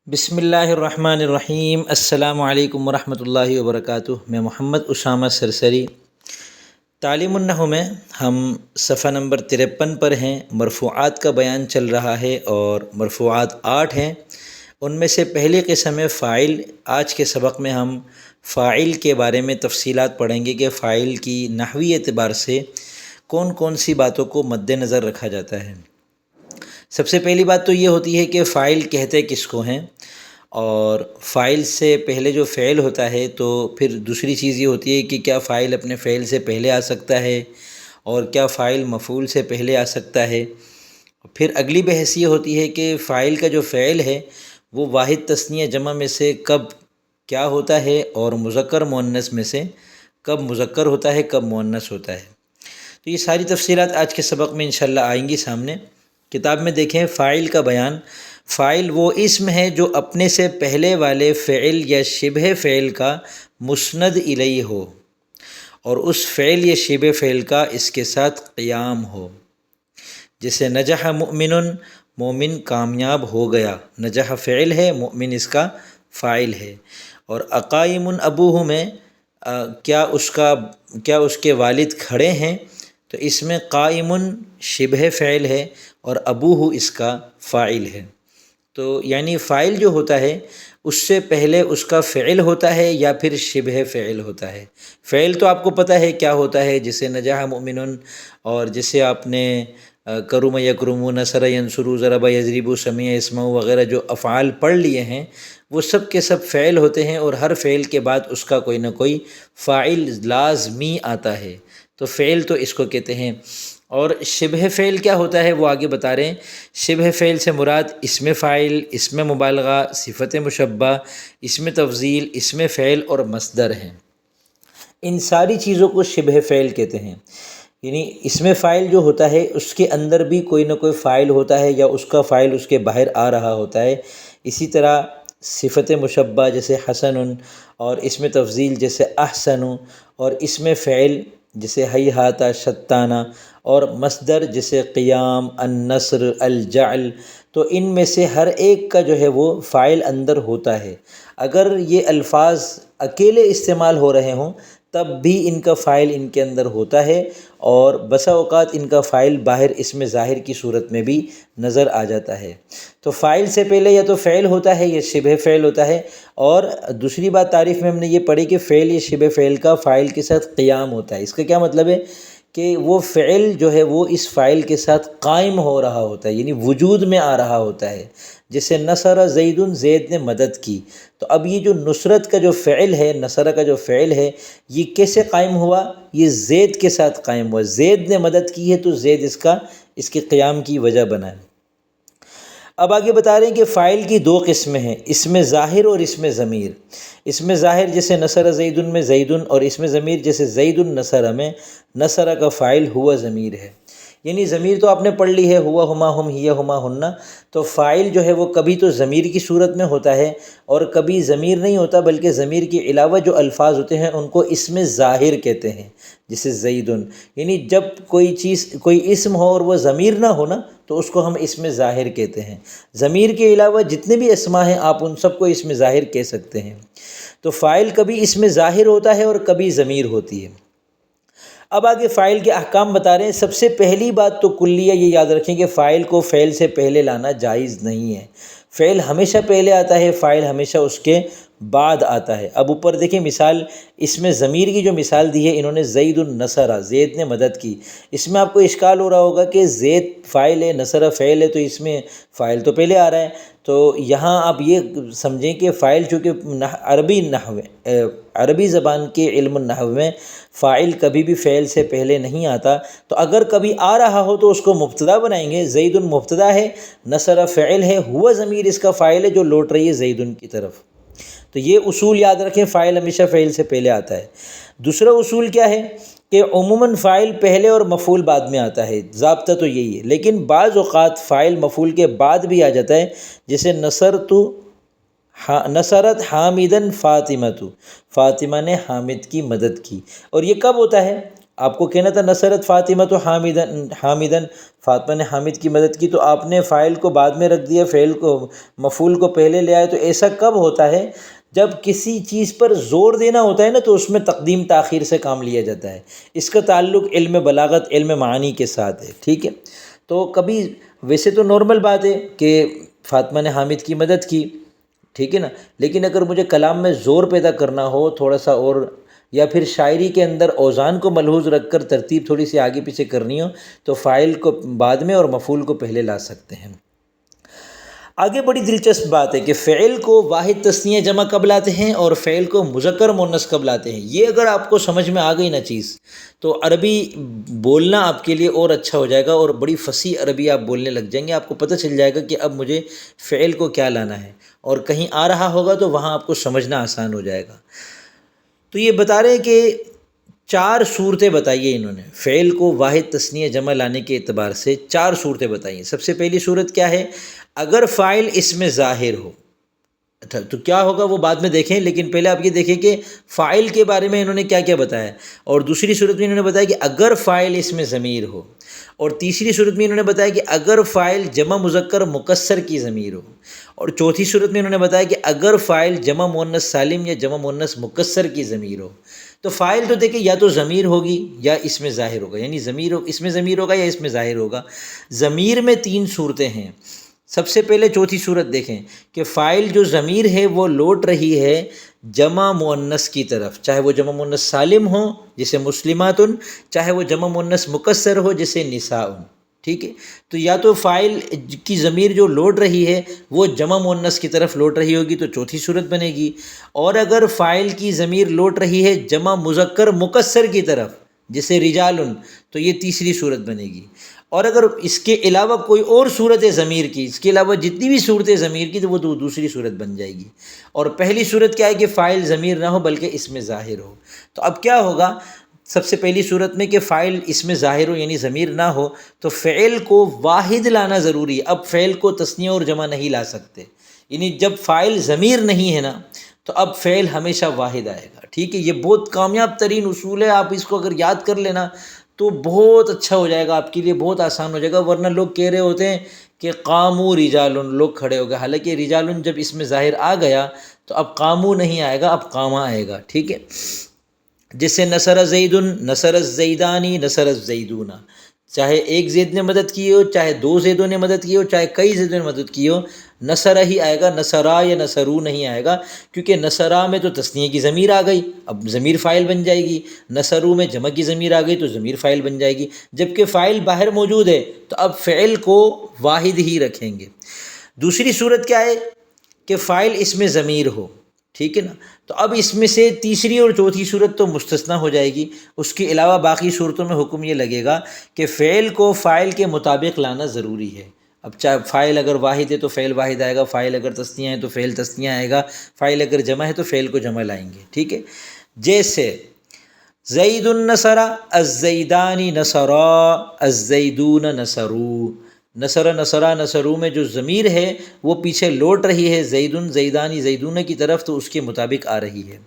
بسم اللہ الرحمن الرحیم۔ السلام علیکم ورحمۃ اللہ وبرکاتہ۔ میں محمد اسامہ سرسری۔ تعلیم النحو میں ہم صفحہ نمبر 53 پر ہیں۔ مرفوعات کا بیان چل رہا ہے اور مرفوعات 8 ہیں۔ ان میں سے پہلی قسم ہے فاعل۔ آج کے سبق میں ہم فاعل کے بارے میں تفصیلات پڑھیں گے کہ فاعل کی نحوی اعتبار سے کون کون سی باتوں کو مد نظر رکھا جاتا ہے۔ سب سے پہلی بات تو یہ ہوتی ہے کہ فاعل کہتے کس کو ہیں، اور فاعل سے پہلے جو فعل ہوتا ہے تو پھر دوسری چیز یہ ہوتی ہے کہ کیا فاعل اپنے فعل سے پہلے آ سکتا ہے اور کیا فاعل مفعول سے پہلے آ سکتا ہے۔ پھر اگلی بحث یہ ہوتی ہے کہ فاعل کا جو فعل ہے وہ واحد تثنیہ جمع میں سے کب کیا ہوتا ہے اور مذکر مؤنث میں سے کب مذکر ہوتا ہے، کب مؤنث ہوتا ہے۔ تو یہ ساری تفصیلات آج کے سبق میں انشاءاللہ آئیں گی سامنے۔ کتاب میں دیکھیں فاعل کا بیان۔ فاعل وہ اسم ہے جو اپنے سے پہلے والے فعل یا شبہ فعل کا مسند الیہ ہو اور اس فعل یا شبہ فعل کا اس کے ساتھ قیام ہو۔ جیسے نجح مؤمن، مومن کامیاب ہو گیا۔ نجح فعل ہے، مؤمن اس کا فاعل ہے۔ اور اقائم ابوہ میں کیا اس کے والد کھڑے ہیں، تو اس میں قائم شبہ فعل ہے اور ابوہ اس کا فاعل ہے۔ تو یعنی فاعل جو ہوتا ہے اس سے پہلے اس کا فعل ہوتا ہے یا پھر شبہ فعل ہوتا ہے۔ فعل تو آپ کو پتہ ہے کیا ہوتا ہے، جسے نجح مؤمن اور جسے آپ نے کرم یکرم، نصر ینصر، ضرب یضرب، سمع یسمع وغیرہ جو افعال پڑھ لیے ہیں وہ سب کے سب فعل ہوتے ہیں، اور ہر فعل کے بعد اس کا کوئی نہ کوئی فاعل لازمی آتا ہے، تو فعل تو اس کو کہتے ہیں۔ اور شبہ فعل کیا ہوتا ہے وہ آگے بتا رہے ہیں۔ شبہ فعل سے مراد اسم فاعل، اسم مبالغہ، صفت مشبہ، اسم تفضیل، اسم فعل اور مصدر ہیں۔ ان ساری چیزوں کو شبہ فعل کہتے ہیں۔ یعنی اسم فاعل جو ہوتا ہے اس کے اندر بھی کوئی نہ کوئی فاعل ہوتا ہے یا اس کا فاعل اس کے باہر آ رہا ہوتا ہے۔ اسی طرح صفت مشبہ جیسے حسن، اور اسم تفضیل جیسے احسن، اور اسم فعل جیسے ہیہات شتانہ، اور مصدر جیسے قیام، النصر، الجعل۔ تو ان میں سے ہر ایک کا جو ہے وہ فاعل اندر ہوتا ہے۔ اگر یہ الفاظ اکیلے استعمال ہو رہے ہوں تب بھی ان کا فاعل ان کے اندر ہوتا ہے، اور بسا اوقات ان کا فاعل باہر اسم ظاہر کی صورت میں بھی نظر آ جاتا ہے۔ تو فاعل سے پہلے یا تو فعل ہوتا ہے یا شبہ فعل ہوتا ہے۔ اور دوسری بات تعریف میں ہم نے یہ پڑھی کہ فعل یا شبہ فعل کا فاعل کے ساتھ قیام ہوتا ہے۔ اس کا کیا مطلب ہے کہ وہ فعل جو ہے وہ اس فاعل کے ساتھ قائم ہو رہا ہوتا ہے، یعنی وجود میں آ رہا ہوتا ہے۔ جیسے نصر زید، زید نے مدد کی، تو اب یہ جو نصرت کا جو فعل ہے، نصر کا جو فعل ہے، یہ کیسے قائم ہوا؟ یہ زید کے ساتھ قائم ہوا۔ زید نے مدد کی ہے تو زید اس کے قیام کی وجہ بنا ہے۔ اب آگے بتا رہے ہیں کہ فاعل کی دو قسمیں ہیں، اسم ظاہر اور اسم ضمیر۔ اسم ظاہر جیسے نصر زید میں زید، اور اسم ضمیر جیسے زید نصر میں نصر کا فاعل ہوا ضمیر ہے۔ یعنی ضمیر تو آپ نے پڑھ لی ہے، ہوا، ہما، ہم، ہی، ہما، ہننا۔ تو فاعل جو ہے وہ کبھی تو ضمیر کی صورت میں ہوتا ہے اور کبھی ضمیر نہیں ہوتا، بلکہ ضمیر کے علاوہ جو الفاظ ہوتے ہیں ان کو اسم ظاہر کہتے ہیں، جیسے زید۔ یعنی جب کوئی اسم ہو اور وہ ضمیر نہ ہو نا تو اس کو ہم اسم ظاہر کہتے ہیں۔ ضمیر کے علاوہ جتنے بھی اسماء ہیں آپ ان سب کو اسم ظاہر کہہ سکتے ہیں۔ تو فاعل کبھی اسم ظاہر ہوتا ہے اور کبھی ضمیر ہوتی ہے۔ اب آگے فاعل کے احکام بتا رہے ہیں۔ سب سے پہلی بات تو کلیہ یہ یاد رکھیں کہ فاعل کو فعل سے پہلے لانا جائز نہیں ہے۔ فعل ہمیشہ پہلے آتا ہے، فاعل ہمیشہ اس کے بعد آتا ہے۔ اب اوپر دیکھیں مثال، اس میں ضمیر کی جو مثال دی ہے انہوں نے زید النصر، زید نے مدد کی۔ اس میں آپ کو اشکال ہو رہا ہوگا کہ زید فاعل ہے، نصر فعل ہے، تو اس میں فاعل تو پہلے آ رہا ہے۔ تو یہاں آپ یہ سمجھیں کہ فاعل چونکہ عربی زبان کے علم النحو میں فاعل کبھی بھی فعل سے پہلے نہیں آتا، تو اگر کبھی آ رہا ہو تو اس کو مبتدا بنائیں گے۔ زید مبتدا ہے، نصر فعل ہے، ہوا ضمیر اس کا فاعل ہے جو لوٹ رہی ہے زید کی طرف۔ تو یہ اصول یاد رکھیں، فاعل ہمیشہ فعل سے پہلے آتا ہے۔ دوسرا اصول کیا ہے کہ عموماً فاعل پہلے اور مفعول بعد میں آتا ہے، ضابطہ تو یہی ہے، لیکن بعض اوقات فاعل مفعول کے بعد بھی آ جاتا ہے، جیسے نصرت حامدن فاطمہ، فاطمہ نے حامد کی مدد کی۔ اور یہ کب ہوتا ہے؟ آپ کو کہنا تھا نصرت فاطمہ تو حامدن، فاطمہ نے حامد کی مدد کی، تو آپ نے فاعل کو بعد میں رکھ دیا، فعل کو مفعول کو پہلے لے آئے۔ تو ایسا کب ہوتا ہے؟ جب کسی چیز پر زور دینا ہوتا ہے نا، تو اس میں تقدیم تاخیر سے کام لیا جاتا ہے۔ اس کا تعلق علم بلاغت، علم معانی کے ساتھ ہے، ٹھیک ہے؟ تو کبھی ویسے تو نارمل بات ہے کہ فاطمہ نے حامد کی مدد کی، ٹھیک ہے نا، لیکن اگر مجھے کلام میں زور پیدا کرنا ہو تھوڑا سا، اور یا پھر شاعری کے اندر اوزان کو ملحوظ رکھ کر ترتیب تھوڑی سی آگے پیچھے کرنی ہو، تو فاعل کو بعد میں اور مفعول کو پہلے لا سکتے ہیں۔ آگے بڑی دلچسپ بات ہے کہ فعل کو واحد تثنیہ جمع کب لاتے ہیں اور فعل کو مذکر مؤنث کب لاتے ہیں۔ یہ اگر آپ کو سمجھ میں آ گئی نا چیز، تو عربی بولنا آپ کے لیے اور اچھا ہو جائے گا، اور بڑی فصیح عربی آپ بولنے لگ جائیں گے۔ آپ کو پتہ چل جائے گا کہ اب مجھے فعل کو کیا لانا ہے، اور کہیں آ رہا ہوگا تو وہاں آپ کو سمجھنا آسان ہو جائے گا۔ تو یہ بتا رہے ہیں کہ 4 صورتیں بتائیے انہوں نے، فعل کو واحد تثنیہ جمع لانے کے اعتبار سے 4 صورتیں بتائیں۔ سب سے پہلی صورت کیا ہے؟ اگر فاعل اس میں ظاہر ہو۔ اچھا، تو کیا ہوگا وہ بعد میں دیکھیں، لیکن پہلے آپ یہ دیکھیں کہ فاعل کے بارے میں انہوں نے کیا کیا بتایا۔ اور دوسری صورت میں انہوں نے بتایا کہ اگر فاعل اس میں ضمیر ہو، اور تیسری صورت میں انہوں نے بتایا کہ اگر فاعل جمع مذکر مکسر کی ضمیر ہو، اور چوتھی صورت میں انہوں نے بتایا کہ اگر فاعل جمع مؤنث سالم یا جمع مؤنث مکسر کی ضمیر ہو۔ تو فاعل تو دیکھیں یا تو ضمیر ہوگی یا اس میں ظاہر ہوگا، یعنی ضمیر اس میں ضمیر ہوگا یا اس میں ظاہر ہوگا۔ ضمیر میں 3 صورتیں ہیں۔ سب سے پہلے چوتھی صورت دیکھیں کہ فاعل جو ضمیر ہے وہ لوٹ رہی ہے جمع مؤنث کی طرف، چاہے وہ جمع مؤنث سالم ہو جیسے مسلمات، چاہے وہ جمع مؤنث مکسر ہو جیسے نساء، ٹھیک ہے؟ تو یا تو فاعل کی ضمیر جو لوٹ رہی ہے وہ جمع مؤنث کی طرف لوٹ رہی ہوگی، تو چوتھی صورت بنے گی۔ اور اگر فاعل کی ضمیر لوٹ رہی ہے جمع مذکر مکسر کی طرف جیسے رجال، تو یہ تیسری صورت بنے گی۔ اور اگر اس کے علاوہ کوئی اور صورت ہے ضمیر کی، اس کے علاوہ جتنی بھی صورتیں ضمیر کی، تو وہ دوسری صورت بن جائے گی۔ اور پہلی صورت کیا ہے کہ فاعل ضمیر نہ ہو بلکہ اس میں ظاہر ہو۔ تو اب کیا ہوگا؟ سب سے پہلی صورت میں کہ فاعل اس میں ظاہر ہو یعنی ضمیر نہ ہو، تو فعل کو واحد لانا ضروری ہے۔ اب فعل کو تثنیہ اور جمع نہیں لا سکتے، یعنی جب فاعل ضمیر نہیں ہے نا، تو اب فعل ہمیشہ واحد آئے گا، ٹھیک ہے؟ یہ بہت کامیاب ترین اصول ہے، آپ اس کو اگر یاد کر لینا تو بہت اچھا ہو جائے گا، آپ کے لیے بہت آسان ہو جائے گا۔ ورنہ لوگ کہہ رہے ہوتے ہیں کہ قاموا رجال، لوگ کھڑے ہو گئے، حالانکہ رجال جب اس میں ظاہر آ گیا تو اب قاموا نہیں آئے گا، اب قاما آئے گا، ٹھیک ہے؟ جیسے نصر زید، نصر الزیدانی، نصر الزیدون، چاہے ایک زید نے مدد کی ہو، چاہے 2 زیدوں نے مدد کی ہو، چاہے کئی زیدوں نے مدد کی ہو، نصرہ ہی آئے گا، نصرا یا نصرو نہیں آئے گا، کیونکہ نصرا میں تو تثنیہ کی ضمیر آ گئی، اب ضمیر فاعل بن جائے گی۔ نصرو میں جمع کی ضمیر آ گئی تو ضمیر فاعل بن جائے گی، جبکہ فاعل باہر موجود ہے تو اب فعل کو واحد ہی رکھیں گے۔ دوسری صورت کیا ہے کہ فاعل اس میں ضمیر ہو، ٹھیک ہے نا؟ تو اب اس میں سے تیسری اور چوتھی صورت تو مستثنیٰ ہو جائے گی، اس کے علاوہ باقی صورتوں میں حکم یہ لگے گا کہ فعل کو فاعل کے مطابق لانا ضروری ہے۔ اب چاہے فاعل اگر واحد ہے تو فعل واحد آئے گا، فاعل اگر تثنیہ ہے تو فعل تثنیہ آئے گا، فاعل اگر جمع ہے تو فعل کو جمع لائیں گے، ٹھیک ہے؟ جیسے زید نصر، الزیدان نصرا، الزیدون نصرو۔ نصر نصرا نصرو میں جو ضمیر ہے وہ پیچھے لوٹ رہی ہے زیدن زیدانی زیدون کی طرف، تو اس کے مطابق آ رہی ہے۔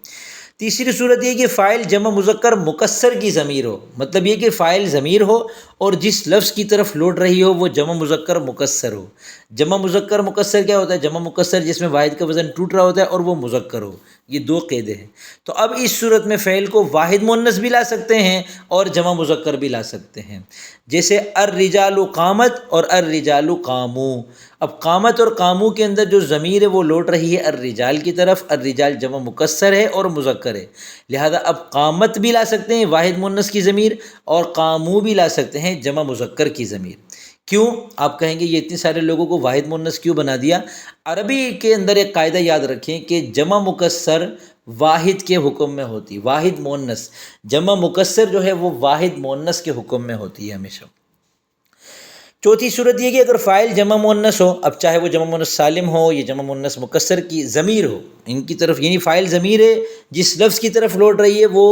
تیسری صورت یہ کہ فاعل جمع مذکر مکسر کی ضمیر ہو، مطلب یہ کہ فاعل ضمیر ہو اور جس لفظ کی طرف لوٹ رہی ہو وہ جمع مذکر مکسر ہو۔ جمع مذکر مکسر کیا ہوتا ہے؟ جمع مکسر جس میں واحد کا وزن ٹوٹ رہا ہوتا ہے اور وہ مذکر ہو، یہ 2 قیدیں ہیں۔ تو اب اس صورت میں فعل کو واحد مؤنث بھی لا سکتے ہیں اور جمع مذکر بھی لا سکتے ہیں، جیسے الرجال قامت اور الرجال قاموا۔ اب قامت اور قاموا کے اندر جو ضمیر ہے وہ لوٹ رہی ہے الرجال کی طرف، الرجال جمع مکسر ہے اور مذکر ہے، لہذا اب قامت بھی لا سکتے ہیں واحد مؤنث کی ضمیر، اور قاموا بھی لا سکتے ہیں جمع مذکر کی ضمیر۔ کیوں؟ آپ کہیں گے یہ اتنے سارے لوگوں کو واحد مؤنث کیوں بنا دیا؟ عربی کے اندر ایک قاعدہ یاد رکھیں کہ جمع مکسر واحد کے حکم میں ہوتی، واحد مؤنث، جمع مکسر جو ہے وہ واحد مؤنث کے حکم میں ہوتی ہے ہمیشہ۔ چوتھی صورت یہ کہ اگر فاعل جمع مؤنث ہو، اب چاہے وہ جمع مؤنث سالم ہو یا جمع مؤنث مکسر کی ضمیر ہو، ان کی طرف، یعنی فاعل ضمیر ہے جس لفظ کی طرف لوٹ رہی ہے وہ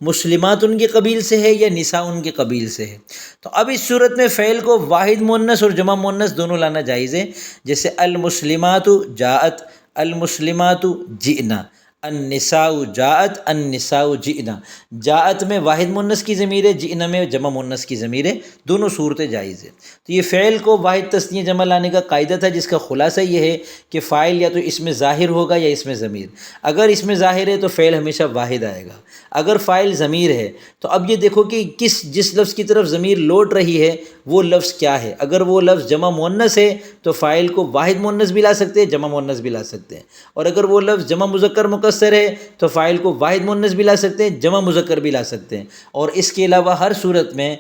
مسلمات ان کے قبیل سے ہے یا نساء ان کے قبیل سے ہے، تو اب اس صورت میں فعل کو واحد مؤنث اور جمع مؤنث دونوں لانا جائز ہے، جیسے المسلمات جاءت، المسلمات جئنا۔ النساء جاءت، النساء جئنا، جاءت میں واحد مؤنث کی ضمیر ہے، جئنا میں جمع مؤنث کی ضمیر ہے، دونوں صورتیں جائز ہیں۔ تو یہ فعل کو واحد تثنیہ جمع لانے کا قاعدہ تھا، جس کا خلاصہ یہ ہے کہ فاعل یا تو اس میں ظاہر ہوگا یا اس میں ضمیر۔ اگر اس میں ظاہر ہے تو فعل ہمیشہ واحد آئے گا، اگر فاعل ضمیر ہے تو اب یہ دیکھو کہ جس لفظ کی طرف ضمیر لوٹ رہی ہے وہ لفظ کیا ہے۔ اگر وہ لفظ جمع مؤنث ہے تو فاعل کو واحد مؤنث بھی لا سکتے ہیں، جمع مؤنث بھی لا سکتے ہیں، اور اگر وہ لفظ جمع مذکر مکسر ہے تو فاعل کو واحد مؤنث بھی لا سکتے ہیں، جمع مذکر بھی لا سکتے ہیں، اور اس کے علاوہ ہر صورت میں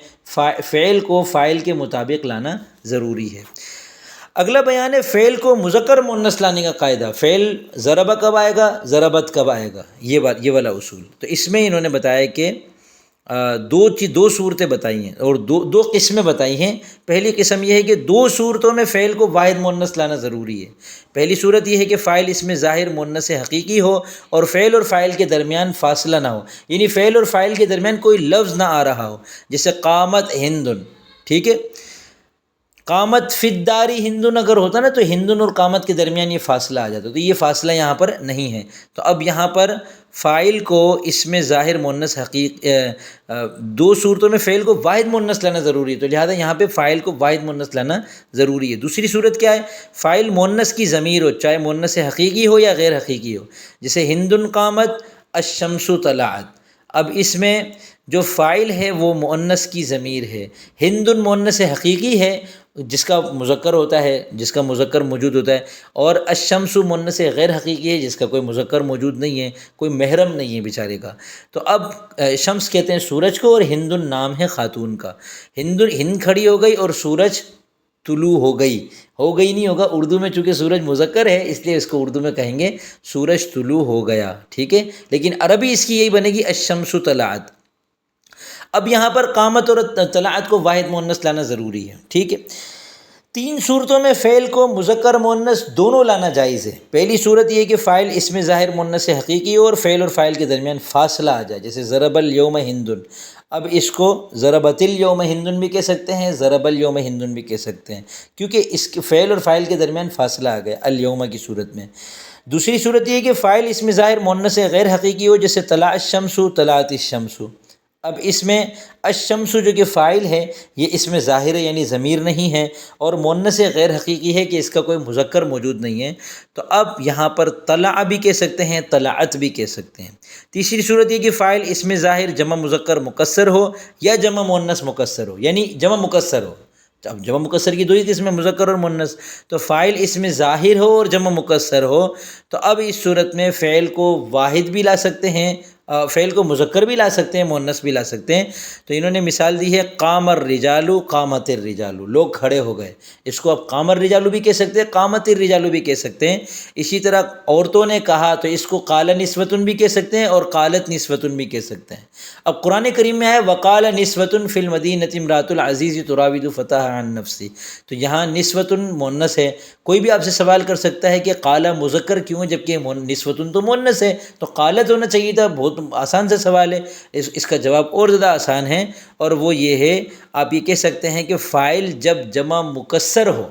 فعل کو فاعل کے مطابق لانا ضروری ہے۔ اگلا بیان ہے فعل کو مذکر مؤنث لانے کا قاعدہ۔ فعل ضربہ کب آئے گا، ضربت کب آئے گا، یہ والا اصول۔ تو اس میں انہوں نے بتایا کہ دو صورتیں بتائی ہیں اور دو قسمیں بتائی ہیں۔ پہلی قسم یہ ہے کہ دو صورتوں میں فعل کو واحد مؤنث لانا ضروری ہے۔ پہلی صورت یہ ہے کہ فاعل اس میں ظاہر مؤنث حقیقی ہو اور فعل اور فاعل کے درمیان فاصلہ نہ ہو، یعنی فعل اور فاعل کے درمیان کوئی لفظ نہ آ رہا ہو، جیسے قامت ہندن، ٹھیک ہے۔ قامت فی الدار ہندن اگر ہوتا نا تو ہندن اور قامت کے درمیان یہ فاصلہ آ جاتا، تو یہ فاصلہ یہاں پر نہیں ہے۔ تو اب یہاں پر فاعل کو اس میں ظاہر مؤنث دو صورتوں میں فعل کو واحد مؤنث لانا ضروری ہے، تو لہٰذا یہاں پہ فاعل کو واحد مؤنث لانا ضروری ہے۔ دوسری صورت کیا ہے، فاعل مؤنث کی ضمیر ہو، چاہے مؤنث حقیقی ہو یا غیر حقیقی ہو، جیسے ہندن قامت الشمس طلعت۔ اب اس میں جو فاعل ہے وہ مؤنث کی ضمیر ہے، ہندن مؤنث حقیقی ہے جس کا مذکر ہوتا ہے، جس کا مذکر موجود ہوتا ہے، اور الشمس مؤنث غیر حقیقی ہے جس کا کوئی مذکر موجود نہیں ہے، کوئی محرم نہیں ہے بیچارے کا۔ تو اب شمس کہتے ہیں سورج کو، اور ہندن نام ہے خاتون کا۔ ہند کھڑی ہو گئی اور سورج طلوع ہو گئی نہیں ہوگا، اردو میں چونکہ سورج مذکر ہے اس لیے اس کو اردو میں کہیں گے سورج طلوع ہو گیا، ٹھیک ہے، لیکن عربی اس کی یہی بنے گی الشمس طلعت۔ اب یہاں پر قامت اور طلعت کو واحد مؤنث لانا ضروری ہے، ٹھیک ہے۔ تین صورتوں میں فعل کو مذکر مؤنث دونوں لانا جائز ہے۔ پہلی صورت یہ ہے کہ فاعل اس میں ظاہر مؤنث حقیقی ہو اور فعل اور فاعل کے درمیان فاصلہ آ جائے، جیسے ضرب الیوم ہندن۔ اب اس کو ضربت الیوم ہندن بھی کہہ سکتے ہیں، ضرب الیوم ہندن بھی کہہ سکتے ہیں، کیونکہ اس کے فعل اور فاعل کے درمیان فاصلہ آ گیا الیوم کی صورت میں۔ دوسری صورت یہ ہے کہ فاعل اس میں ظاہر مؤنث غیر حقیقی ہو، جیسے طلع الشمس طلعت الشمس۔ اب اس میں الشمس جو کہ فاعل ہے یہ اس میں ظاہر ہے، یعنی ضمیر نہیں ہے، اور مؤنث غیر حقیقی ہے کہ اس کا کوئی مذکر موجود نہیں ہے، تو اب یہاں پر طلع بھی کہہ سکتے ہیں، طلعت بھی کہہ سکتے ہیں۔ تیسری صورت یہ کہ فاعل اس میں ظاہر جمع مذکر مکسر ہو یا جمع مؤنث مکسر ہو، یعنی جمع مکسر ہو۔ اب جمع مکسر کی دو ہی قسمیں مذکر اور مؤنث، تو فاعل اس میں ظاہر ہو اور جمع مکسر ہو، تو اب اس صورت میں فعل کو واحد بھی لا سکتے ہیں، فعل کو مذکر بھی لا سکتے ہیں، مؤنث بھی لا سکتے ہیں۔ تو انہوں نے مثال دی ہے قام الرجال قامت الرجال، لوگ کھڑے ہو گئے، اس کو اب قام الرجال بھی کہہ سکتے ہیں، قامت الرجال بھی کہہ سکتے ہیں۔ اسی طرح عورتوں نے کہا تو اس کو قال نسوۃ بھی کہہ سکتے ہیں اور قالت نسوۃ بھی کہہ سکتے ہیں۔ اب قرآن کریم میں ہے وقال نسوۃ فی المدینۃ امرأۃ العزیز تراود فتاها عن نفسہ، تو یہاں نسوۃ مؤنث ہے۔ کوئی بھی آپ سے سوال کر سکتا ہے کہ قال مذکر کیوں ہے جبکہ نسوۃ تو مؤنث ہے، تو قالت ہونا چاہیے تھا۔ بہت آسان سا سوال ہے، اس کا جواب اور زیادہ آسان ہے، اور وہ یہ ہے آپ یہ کہہ سکتے ہیں کہ فاعل جب جمع مکسر ہو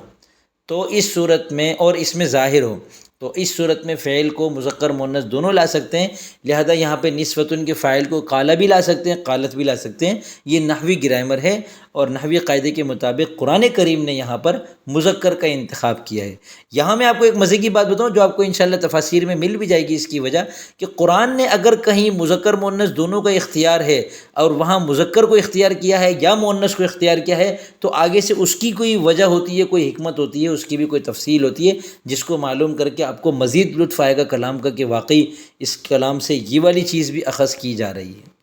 تو اس صورت میں، اور اس میں ظاہر ہو، تو اس صورت میں فعل کو مذکر مؤنث دونوں لا سکتے ہیں، لہذا یہاں پہ نسوۃ کے فاعل کو قالا بھی لا سکتے ہیں، قالت بھی لا سکتے ہیں۔ یہ نحوی گرامر ہے، اور نحوی قاعدے کے مطابق قرآن کریم نے یہاں پر مذکر کا انتخاب کیا ہے۔ یہاں میں آپ کو ایک مزے کی بات بتاؤں جو آپ کو انشاءاللہ تفاسیر میں مل بھی جائے گی، اس کی وجہ کہ قرآن نے اگر کہیں مذکر مؤنث دونوں کا اختیار ہے اور وہاں مذکر کو اختیار کیا ہے یا مؤنث کو اختیار کیا ہے، تو آگے سے اس کی کوئی وجہ ہوتی ہے، کوئی حکمت ہوتی ہے، اس کی بھی کوئی تفصیل ہوتی ہے، جس کو معلوم کر کے آپ کو مزید لطف آئے گا کلام کا کہ واقعی اس کلام سے یہ والی چیز بھی اخذ کی جا رہی ہے۔